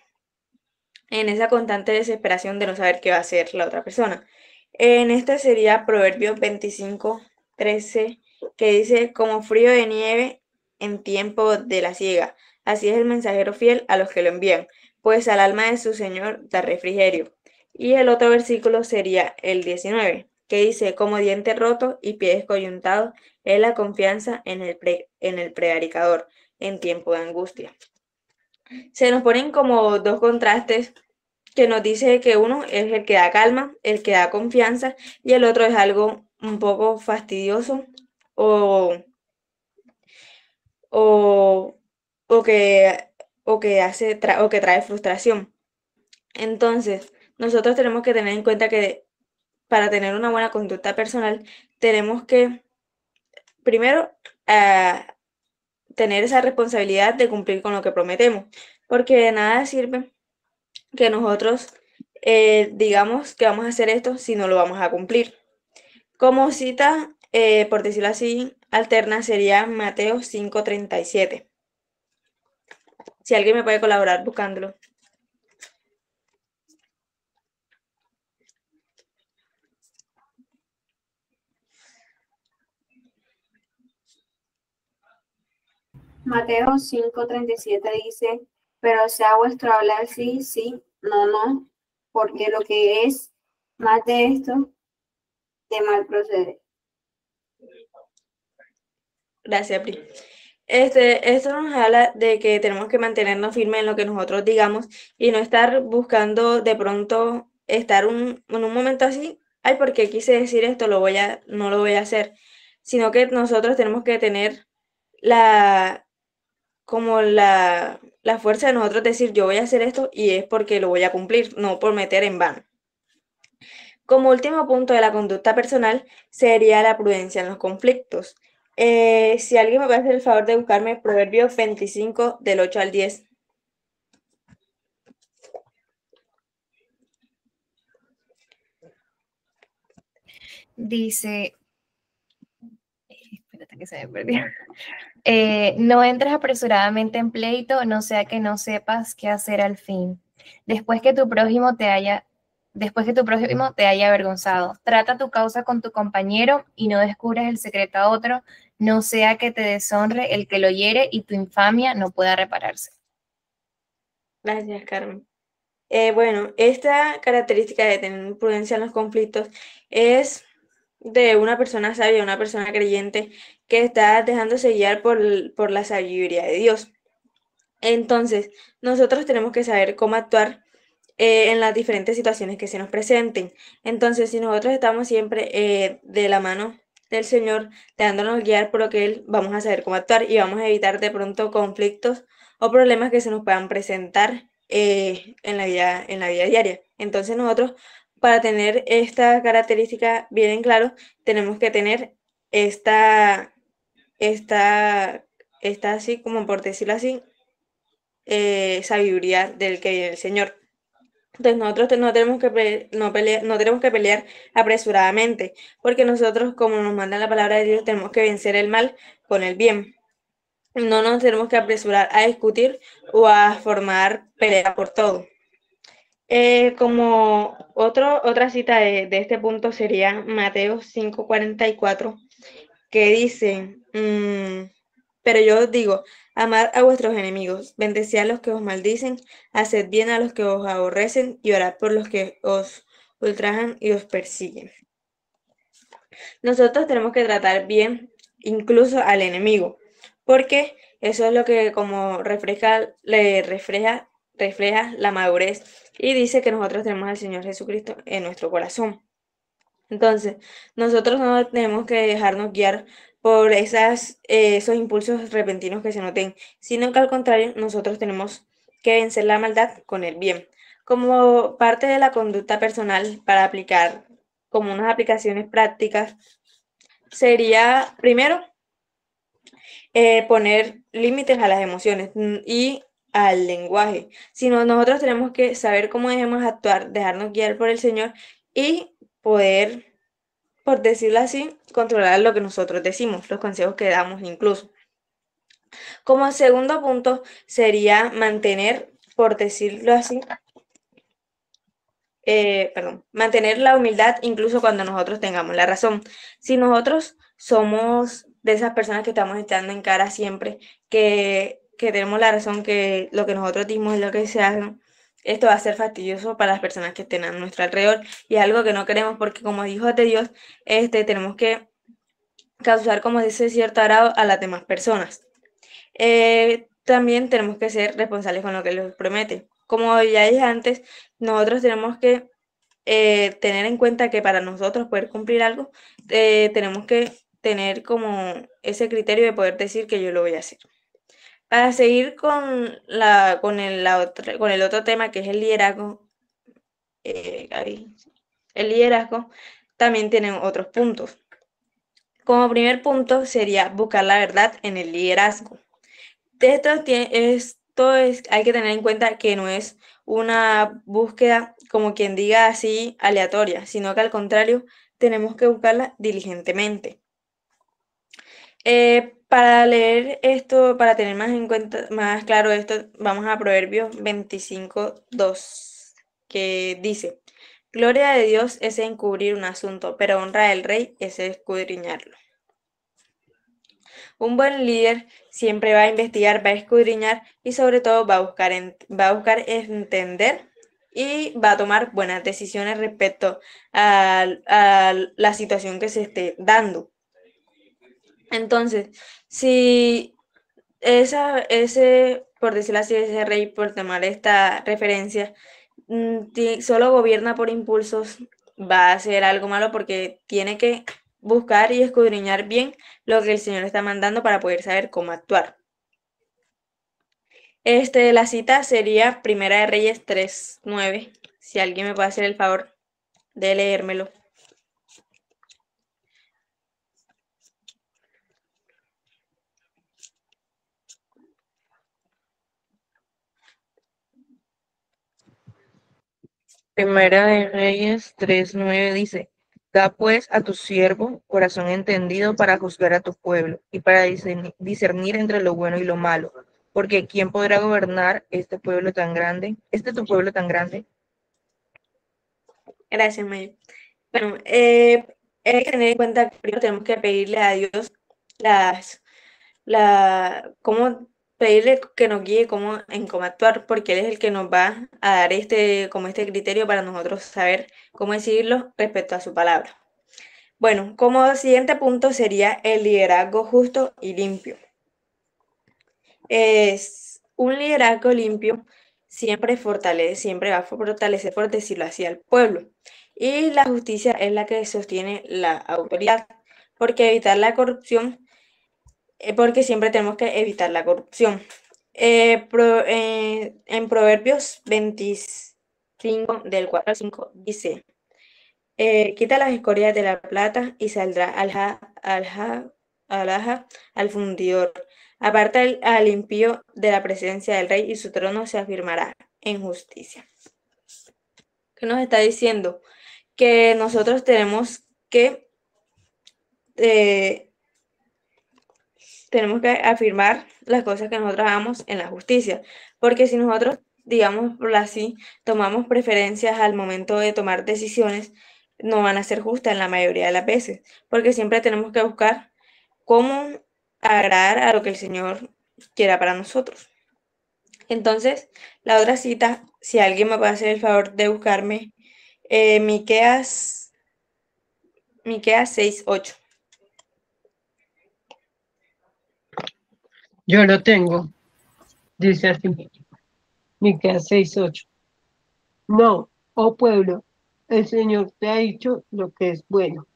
en esa constante desesperación de no saber qué va a hacer la otra persona. En este sería Proverbios 25:13, que dice, como frío de nieve en tiempo de la siega, así es el mensajero fiel a los que lo envían, pues al alma de su Señor da refrigerio. Y el otro versículo sería el 19, que dice, como diente roto y pie descoyuntado es la confianza en el prevaricador en tiempo de angustia. Se nos ponen como dos contrastes que nos dice que uno es el que da calma, el que da confianza, y el otro es algo un poco fastidioso o, o, o que, o que o que trae frustración. Entonces, nosotros tenemos que tener en cuenta que para tener una buena conducta personal, tenemos que, primero, tener esa responsabilidad de cumplir con lo que prometemos, porque de nada sirve que nosotros digamos que vamos a hacer esto si no lo vamos a cumplir. Como cita, por decirlo así, alterna sería Mateo 5:37. Si alguien me puede colaborar buscándolo. Mateo 5:37 dice, pero sea vuestro hablar sí, sí, no, no, porque lo que es más de esto, de mal procede. Gracias, Pri. Esto nos habla de que tenemos que mantenernos firmes en lo que nosotros digamos y no estar buscando de pronto estar en un momento así, ay, porque quise decir esto, no lo voy a hacer, sino que nosotros tenemos que tener como la fuerza de nosotros decir yo voy a hacer esto y es porque lo voy a cumplir, no por meter en vano. Como último punto de la conducta personal sería la prudencia en los conflictos. Si alguien me puede hacer el favor de buscarme Proverbios 25 del 8 al 10. Dice, espérate que se me perdió. No entres apresuradamente en pleito, no sea que no sepas qué hacer al fin. Después que tu prójimo te haya avergonzado, trata tu causa con tu compañero y no descubras el secreto a otro, no sea que te deshonre el que lo hiere y tu infamia no pueda repararse. Gracias, Carmen. Bueno, esta característica de tener prudencia en los conflictos es de una persona sabia, una persona creyente que está dejándose guiar por la sabiduría de Dios. Entonces, nosotros tenemos que saber cómo actuar en las diferentes situaciones que se nos presenten. Entonces, si nosotros estamos siempre de la mano del Señor, dejándonos guiar por lo que Él, vamos a saber cómo actuar y vamos a evitar de pronto conflictos o problemas que se nos puedan presentar en la vida diaria. Entonces, nosotros, para tener esta característica bien en claro, tenemos que tener esta así, como por decirlo así, sabiduría del que viene el Señor. Entonces nosotros no tenemos no tenemos que pelear apresuradamente, porque nosotros, como nos manda la palabra de Dios, tenemos que vencer el mal con el bien. No nos tenemos que apresurar a discutir o a formar pelea por todo. Como otra cita de este punto sería Mateo 5:44, que dice, pero yo os digo, amad a vuestros enemigos, bendecid a los que os maldicen, haced bien a los que os aborrecen y orad por los que os ultrajan y os persiguen. Nosotros tenemos que tratar bien incluso al enemigo, porque eso es lo que como refleja la madurez y dice que nosotros tenemos al Señor Jesucristo en nuestro corazón. Entonces, nosotros no tenemos que dejarnos guiar por esos impulsos repentinos que se noten, sino que al contrario, nosotros tenemos que vencer la maldad con el bien. Como parte de la conducta personal para aplicar como unas aplicaciones prácticas, sería primero poner límites a las emociones y al lenguaje. Sino nosotros tenemos que saber cómo debemos actuar, dejarnos guiar por el Señor y poder, por decirlo así, controlar lo que nosotros decimos, los consejos que damos incluso. Como segundo punto sería mantener, por decirlo así, mantener la humildad incluso cuando nosotros tengamos la razón. Si nosotros somos de esas personas que estamos echando en cara siempre, que tenemos la razón, que lo que nosotros dimos es lo que se hace, esto va a ser fastidioso para las personas que estén a nuestro alrededor y es algo que no queremos porque como hijos de Dios, tenemos que causar como ese cierto agrado a las demás personas. También tenemos que ser responsables con lo que les promete. Como ya dije antes, nosotros tenemos que tener en cuenta que para nosotros poder cumplir algo, tenemos que tener como ese criterio de poder decir que yo lo voy a hacer. Para seguir con el otro tema que es el liderazgo, el liderazgo también tiene otros puntos. Como primer punto sería buscar la verdad en el liderazgo. Hay que tener en cuenta que no es una búsqueda, como quien diga así, aleatoria, sino que al contrario, tenemos que buscarla diligentemente. Para leer esto, para tener más en cuenta, más claro esto, vamos a Proverbios 25:2, que dice: Gloria de Dios es encubrir un asunto, pero honra del rey es escudriñarlo. Un buen líder siempre va a investigar, va a escudriñar y sobre todo va a buscar entender y va a tomar buenas decisiones respecto a la situación que se esté dando. Entonces, si por decirlo así, ese rey, por tomar esta referencia, solo gobierna por impulsos, va a hacer algo malo porque tiene que buscar y escudriñar bien lo que el Señor está mandando para poder saber cómo actuar. La cita sería Primera de Reyes 3:9. Si alguien me puede hacer el favor de leérmelo. Primera de Reyes 3:9 dice: Da pues a tu siervo corazón entendido para juzgar a tu pueblo y para discernir entre lo bueno y lo malo, porque ¿quién podrá gobernar este pueblo tan grande, tu pueblo tan grande? Gracias, Mayo. Bueno, hay que tener en cuenta que primero tenemos que pedirle a Dios cómo pedirle que nos guíe en cómo actuar, porque Él es el que nos va a dar este criterio para nosotros saber cómo decidirlo respecto a su palabra. Bueno, como siguiente punto sería el liderazgo justo y limpio. Un liderazgo limpio siempre va a fortalecer, por decirlo así, al pueblo. Y la justicia es la que sostiene la autoridad, porque siempre tenemos que evitar la corrupción. En Proverbios 25, del 4 al 5, dice: quita las escorias de la plata y saldrá alhaja al fundidor. Aparta al impío de la presencia del rey y su trono se afirmará en justicia. ¿Qué nos está diciendo? Que nosotros tenemos que afirmar las cosas que nosotros hagamos en la justicia, porque si nosotros, digamos por así, tomamos preferencias al momento de tomar decisiones, no van a ser justas en la mayoría de las veces, porque siempre tenemos que buscar cómo agradar a lo que el Señor quiera para nosotros. Entonces, la otra cita, si alguien me puede hacer el favor de buscarme, Miqueas 6:8. Yo lo tengo. Dice así. Miqueas 6:8. No, oh pueblo, el Señor te ha dicho lo que es bueno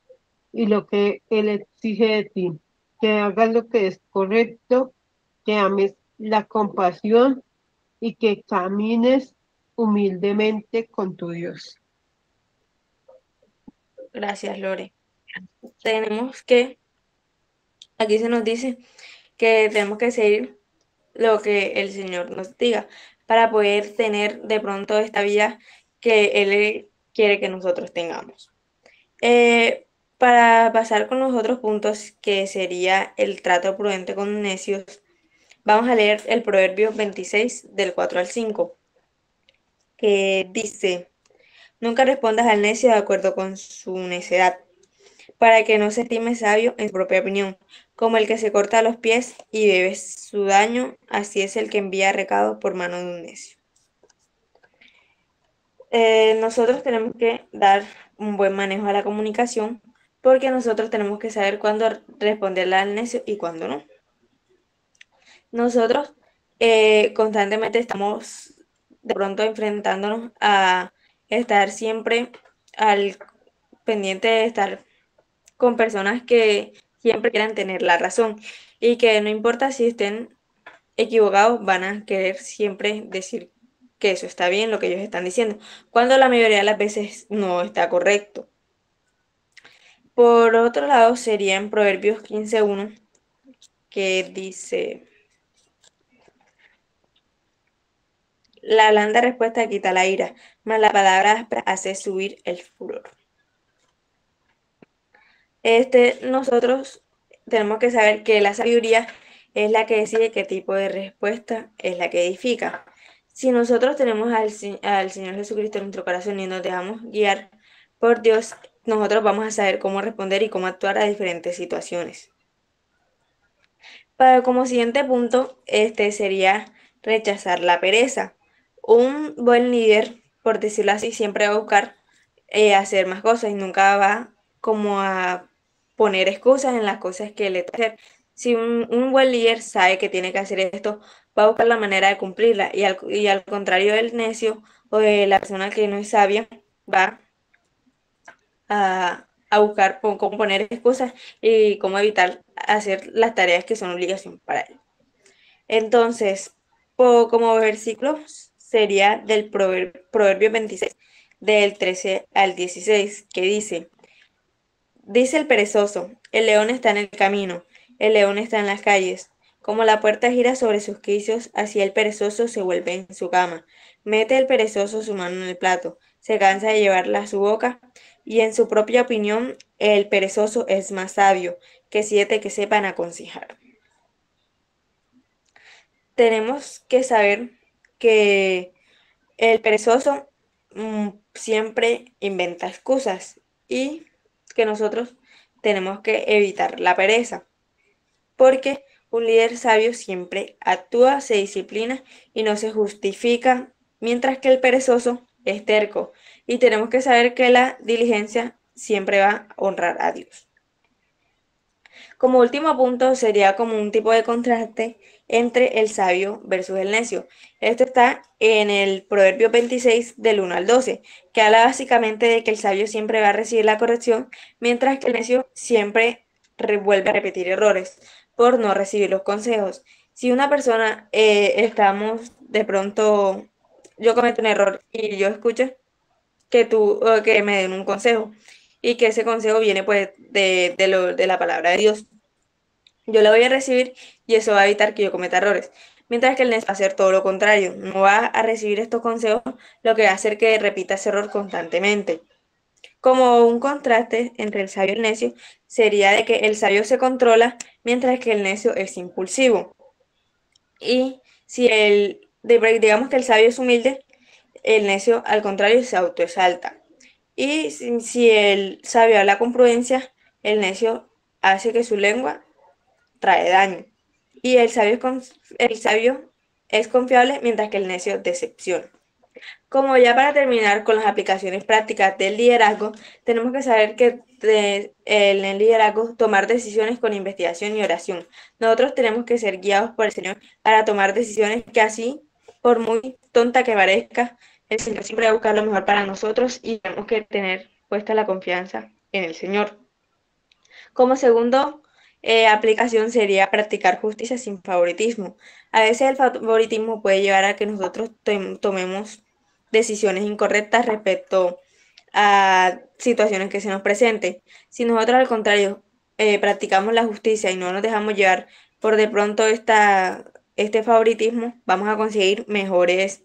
y lo que Él exige de ti, que hagas lo que es correcto, que ames la compasión y que camines humildemente con tu Dios. Gracias, Lore. Aquí se nos dice que tenemos que seguir lo que el Señor nos diga para poder tener de pronto esta vida que Él quiere que nosotros tengamos. Para pasar con los otros puntos, que sería el trato prudente con necios, vamos a leer el Proverbio 26 del 4 al 5, que dice: nunca respondas al necio de acuerdo con su necedad, para que no se estime sabio en su propia opinión. Como el que se corta los pies y bebe su daño, así es el que envía recado por mano de un necio. Nosotros tenemos que dar un buen manejo a la comunicación, porque nosotros tenemos que saber cuándo responderle al necio y cuándo no. Nosotros constantemente estamos de pronto enfrentándonos a estar siempre al pendiente de estar con personas que siempre quieran tener la razón y que no importa si estén equivocados, van a querer siempre decir que eso está bien, lo que ellos están diciendo, cuando la mayoría de las veces no está correcto. Por otro lado, sería en Proverbios 15:1, que dice: la blanda respuesta quita la ira, mas la palabra áspera hace subir el furor. Nosotros tenemos que saber que la sabiduría es la que decide qué tipo de respuesta es la que edifica. Si nosotros tenemos al Señor Jesucristo en nuestro corazón y nos dejamos guiar por Dios, nosotros vamos a saber cómo responder y cómo actuar a diferentes situaciones. Como siguiente punto, sería rechazar la pereza. Un buen líder, por decirlo así, siempre va a buscar hacer más cosas y nunca va como a poner excusas en las cosas que le toca hacer. Si un buen líder sabe que tiene que hacer esto, va a buscar la manera de cumplirla, y al contrario del necio o de la persona que no es sabia, va a buscar cómo poner excusas y cómo evitar hacer las tareas que son obligación para él. Entonces, como versículo sería del Proverbio 26, del 13 al 16, que dice el perezoso: el león está en el camino, el león está en las calles. Como la puerta gira sobre sus quicios, así el perezoso se vuelve en su cama. Mete el perezoso su mano en el plato, se cansa de llevarla a su boca, y en su propia opinión el perezoso es más sabio que 7 que sepan aconsejar. Tenemos que saber que el perezoso siempre inventa excusas y que nosotros tenemos que evitar la pereza, porque un líder sabio siempre actúa, se disciplina y no se justifica, mientras que el perezoso es terco, y tenemos que saber que la diligencia siempre va a honrar a Dios. Como último punto, sería como un tipo de contraste entre el sabio versus el necio. Esto está en el Proverbio 26 del 1 al 12, que habla básicamente de que el sabio siempre va a recibir la corrección, mientras que el necio siempre vuelve a repetir errores por no recibir los consejos. Si una persona estamos de pronto, yo cometo un error y yo escucho que me den un consejo, y que ese consejo viene pues de la palabra de Dios, yo lo voy a recibir y eso va a evitar que yo cometa errores. mientras que el necio va a hacer todo lo contrario, no va a recibir estos consejos, lo que va a hacer que repita ese error constantemente. Como un contraste entre el sabio y el necio, sería de que el sabio se controla, mientras que el necio es impulsivo. Y si digamos que el sabio es humilde, el necio al contrario se autoexalta. Y si el sabio habla con prudencia, el necio hace que su lengua trae daño. Y el sabio es confiable, mientras que el necio decepciona. Como ya para terminar con las aplicaciones prácticas del liderazgo, tenemos que saber que en el liderazgo tomar decisiones con investigación y oración. Nosotros tenemos que ser guiados por el Señor para tomar decisiones que así, por muy tonta que parezca, el Señor siempre va a buscar lo mejor para nosotros y tenemos que tener puesta la confianza en el Señor. Como segundo aplicación sería practicar justicia sin favoritismo. A veces el favoritismo puede llevar a que nosotros tomemos decisiones incorrectas respecto a situaciones que se nos presenten. Si nosotros al contrario practicamos la justicia y no nos dejamos llevar por de pronto este favoritismo, vamos a conseguir mejores,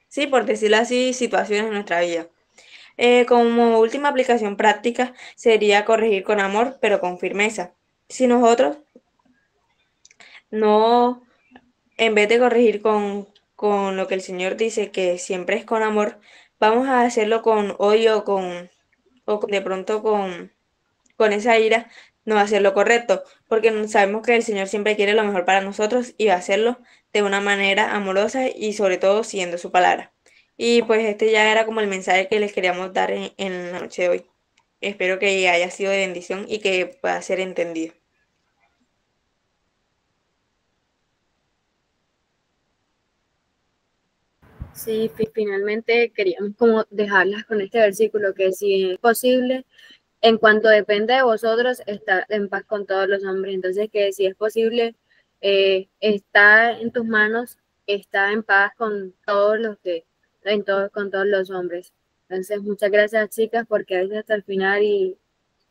sí, por decirlo así, situaciones en nuestra vida. Como última aplicación práctica sería corregir con amor, pero con firmeza. Si nosotros no, en vez de corregir con lo que el Señor dice, que siempre es con amor, vamos a hacerlo con odio de pronto con esa ira, no va a ser lo correcto, porque sabemos que el Señor siempre quiere lo mejor para nosotros y va a hacerlo de una manera amorosa y sobre todo siguiendo su palabra. Y pues este ya era como el mensaje que les queríamos dar en la noche de hoy. Espero que haya sido de bendición y que pueda ser entendido. Sí, finalmente queríamos como dejarlas con este versículo que si es posible, en cuanto depende de vosotros, estar en paz con todos los hombres. Entonces, que si es posible, está en tus manos, está en paz con todos con todos los hombres. Entonces, muchas gracias, chicas, porque a veces hasta el final y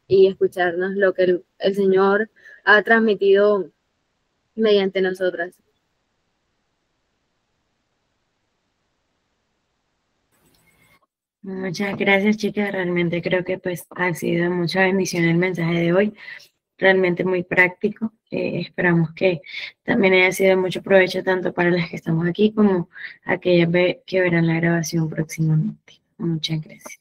escucharnos lo que el Señor ha transmitido mediante nosotras. Muchas gracias, chicas. Realmente creo que pues ha sido de mucha bendición el mensaje de hoy. Realmente muy práctico. Esperamos que también haya sido de mucho provecho tanto para las que estamos aquí como aquellas que verán la grabación próximamente. Muchas gracias.